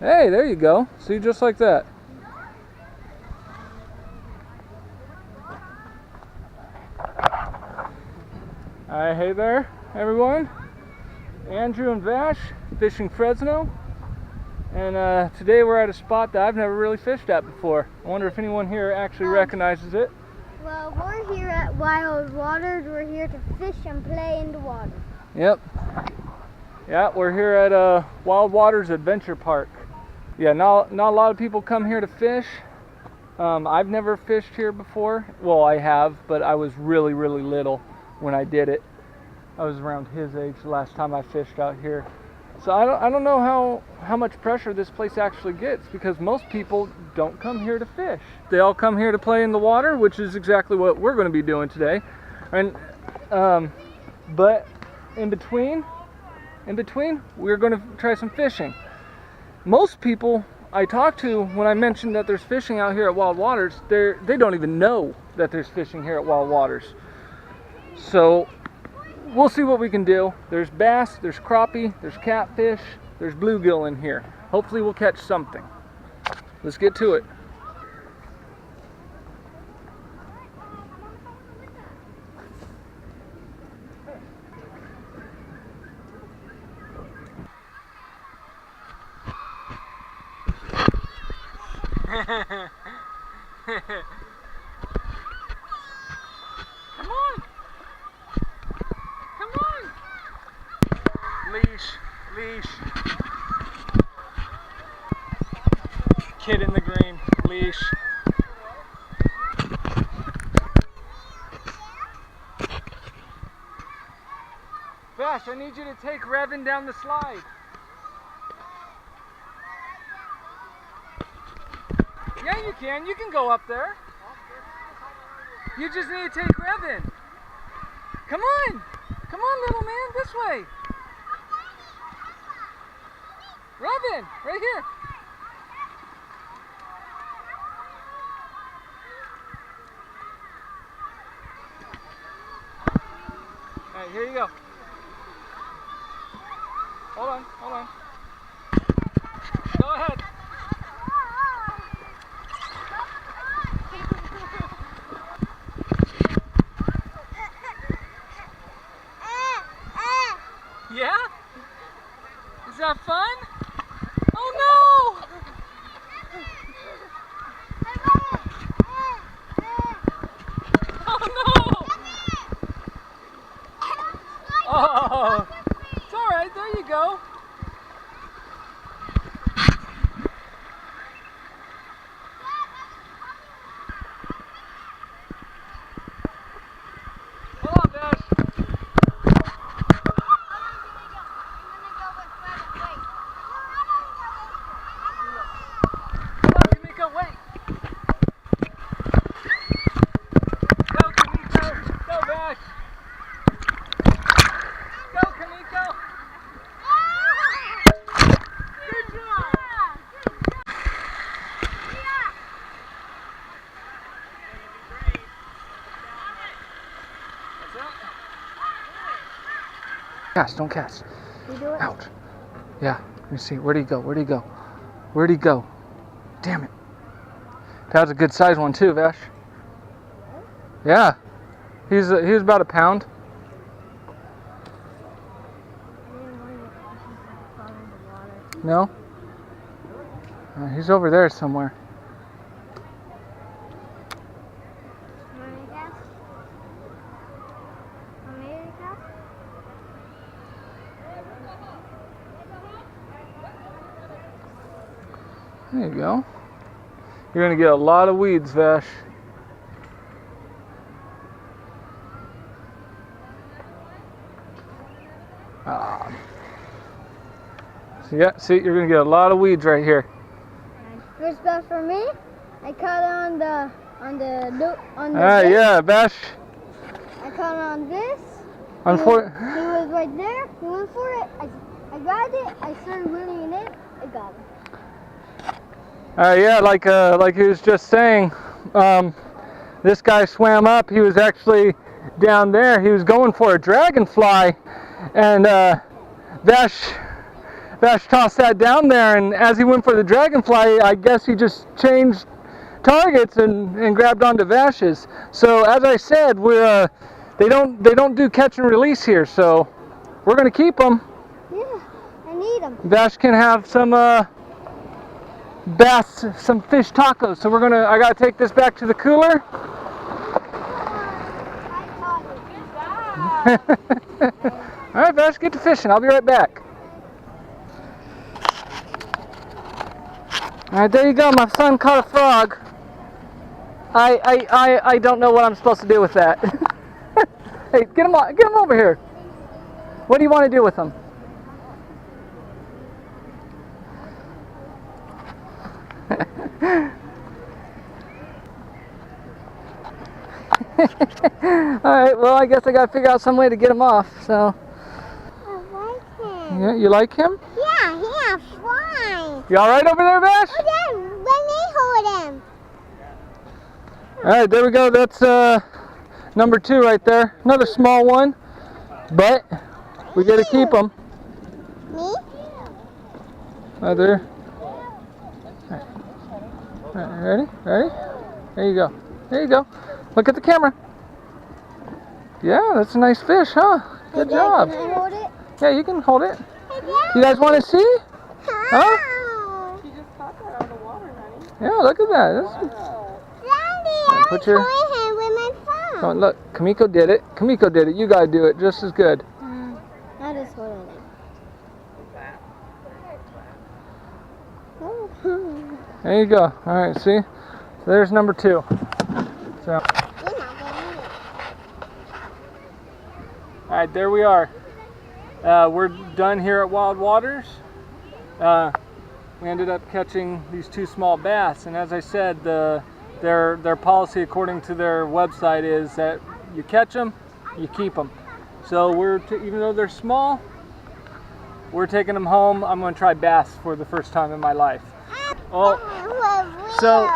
Hey, there you go. See, just like that. Alright, hey there, everyone. Andrew and Vash, fishing Fresno. And today we're at a spot that I've never really fished at before. I wonder if anyone here actually recognizes it. Well, we're here at Wild Waters. We're here to fish and play in the water. Yep. Yeah, we're here at Wild Waters Adventure Park. Yeah, not a lot of people come here to fish. I've never fished here before. Well, I have, but I was really little when I did it. I was around his age the last time I fished out here. So I don't know how much pressure this place actually gets, because most people don't come here to fish. They all come here to play in the water, which is exactly what we're going to be doing today. And but in between, we're going to try some fishing. Most people I talk to, when I mention that there's fishing out here at Wild Waters, they don't even know that there's fishing here at Wild Waters. So we'll see what we can do. There's bass, there's crappie, there's catfish, there's bluegill in here. Hopefully we'll catch something. Let's get to it. Come on! Come on! Leash. Kid in the green, leash. Vash, I need you to take Revan down the slide. Yeah, you can. You can go up there. You just need to take Revan. Come on. Come on, little man. This way. Revan, right here. All right, here you go. Hold on. Go ahead. Yeah? Is that fun? Oh no! Oh no! Oh! It's alright, there you go. Hold on, Dash. Cast, don't cast. You do it? Ouch. Yeah, let me see. Where'd he go? Damn it. That was a good size one too, Vash. Yeah. He was about a pound. No? He's over there somewhere. There you go. You're going to get a lot of weeds, Vash. See, you're going to get a lot of weeds right here. First bass for me. I caught it on the yeah, Vash. I caught it on this. He was right there. He went for it. I grabbed it. I started reeling it in. I got him. Yeah, like he was just saying, this guy swam up. He was actually down there. He was going for a dragonfly, and Vash Vash tossed that down there, and as he went for the dragonfly, I guess he just changed targets and grabbed onto Vash's. So as I said, they don't do catch and release here, so we're gonna keep them. Yeah, I need them. Vash can have some bass, some fish tacos. So I gotta take this back to the cooler. All right, Vash, get to fishing. I'll be right back. All right, there you go. My son caught a frog. I don't know what I'm supposed to do with that. Hey, get him over here. What do you want to do with him? Alright, well, I guess I gotta figure out some way to get him off, so. I like him. Yeah, you like him? Yeah, he's fine. You alright over there, Vash? Oh, yeah, let me hold him. Alright, there we go. That's number 2 right there. Another small one, but we gotta keep them. Me? There. Ready? Ready? There you go. There you go. Look at the camera. Yeah, that's a nice fish, huh? Good job. Can I hold it? Yeah, you can hold it. Hey, You guys want to see? Huh? She just caught that out of the water, honey. Yeah, look at that. That's... Daddy, I Put was your- showing him with my phone. Oh, look, Kamiko did it. Kamiko did it. You gotta do it just as good. I just hold it. There you go. All right, see? So there's number 2. So, all right, there we are. We're done here at Wild Waters. We ended up catching these 2 small bass, and as I said, their policy according to their website is that you catch them, you keep them. So even though they're small, we're taking them home. I'm going to try bass for the first time in my life. Oh, so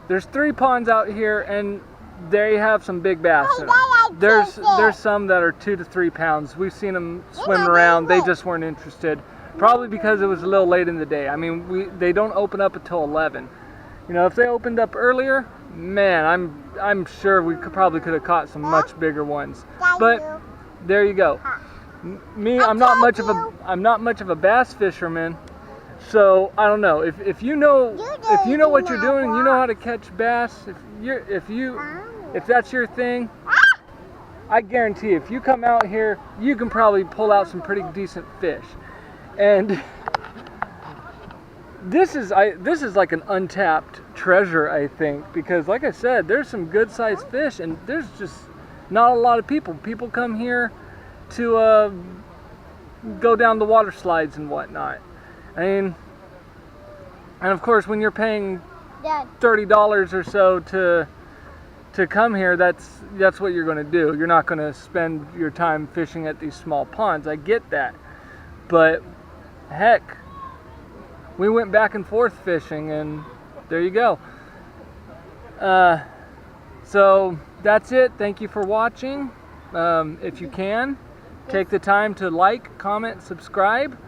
there's 3 ponds out here, and they have some big bass in them. There's some that are 2 to 3 pounds. We've seen them swim around. They just weren't interested, probably because it was a little late in the day. I mean, they don't open up until 11. You know, if they opened up earlier, man, I'm sure we probably could have caught some much bigger ones. But there you go. Me, I'm not much of a bass fisherman. So I don't know if you know what you're doing, you know how to catch bass. If that's your thing, I guarantee if you come out here, you can probably pull out some pretty decent fish. And this is like an untapped treasure, I think, because like I said, there's some good sized fish, and there's just not a lot of people. People come here to go down the water slides and whatnot. I mean, and of course, when you're paying $30 or so to come here, that's what you're going to do. You're not going to spend your time fishing at these small ponds. I get that, but heck, we went back and forth fishing, and there you go. So that's it. Thank you for watching. If you can, take the time to like, comment, subscribe.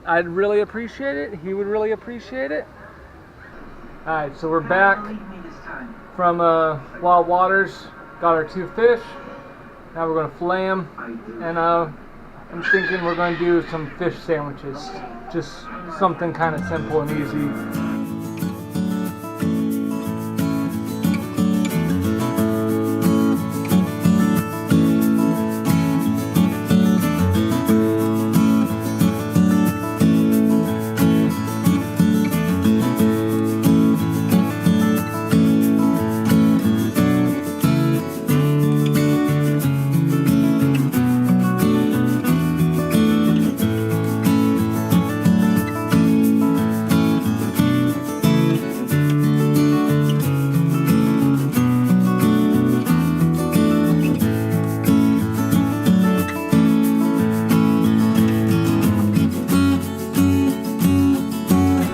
I'd really appreciate it. He would really appreciate it. Alright, so we're back from Wild Waters. Got our 2 fish. Now we're going to fillet them. And I'm thinking we're going to do some fish sandwiches. Just something kind of simple and easy.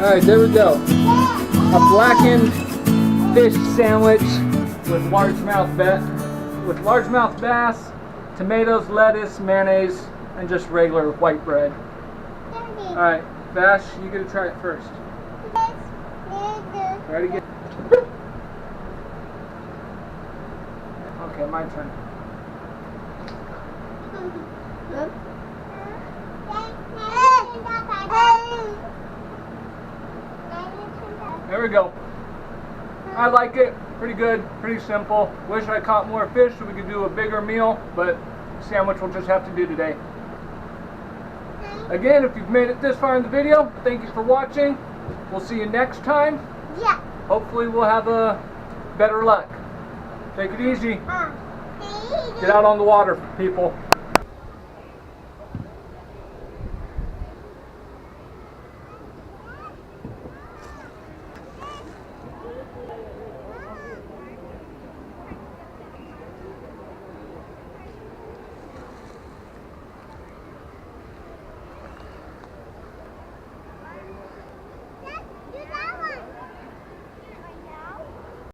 Alright, there we go. A blackened fish sandwich with largemouth bass, tomatoes, lettuce, mayonnaise, and just regular white bread. Alright, Vash, you get to try it first. Ready? Get. Okay, my turn. There we go. I like it. Pretty good. Pretty simple. Wish I caught more fish so we could do a bigger meal, but sandwich will just have to do today. Again, if you've made it this far in the video, thank you for watching. We'll see you next time. Yeah. Hopefully we'll have better luck. Take it easy. Get out on the water, people.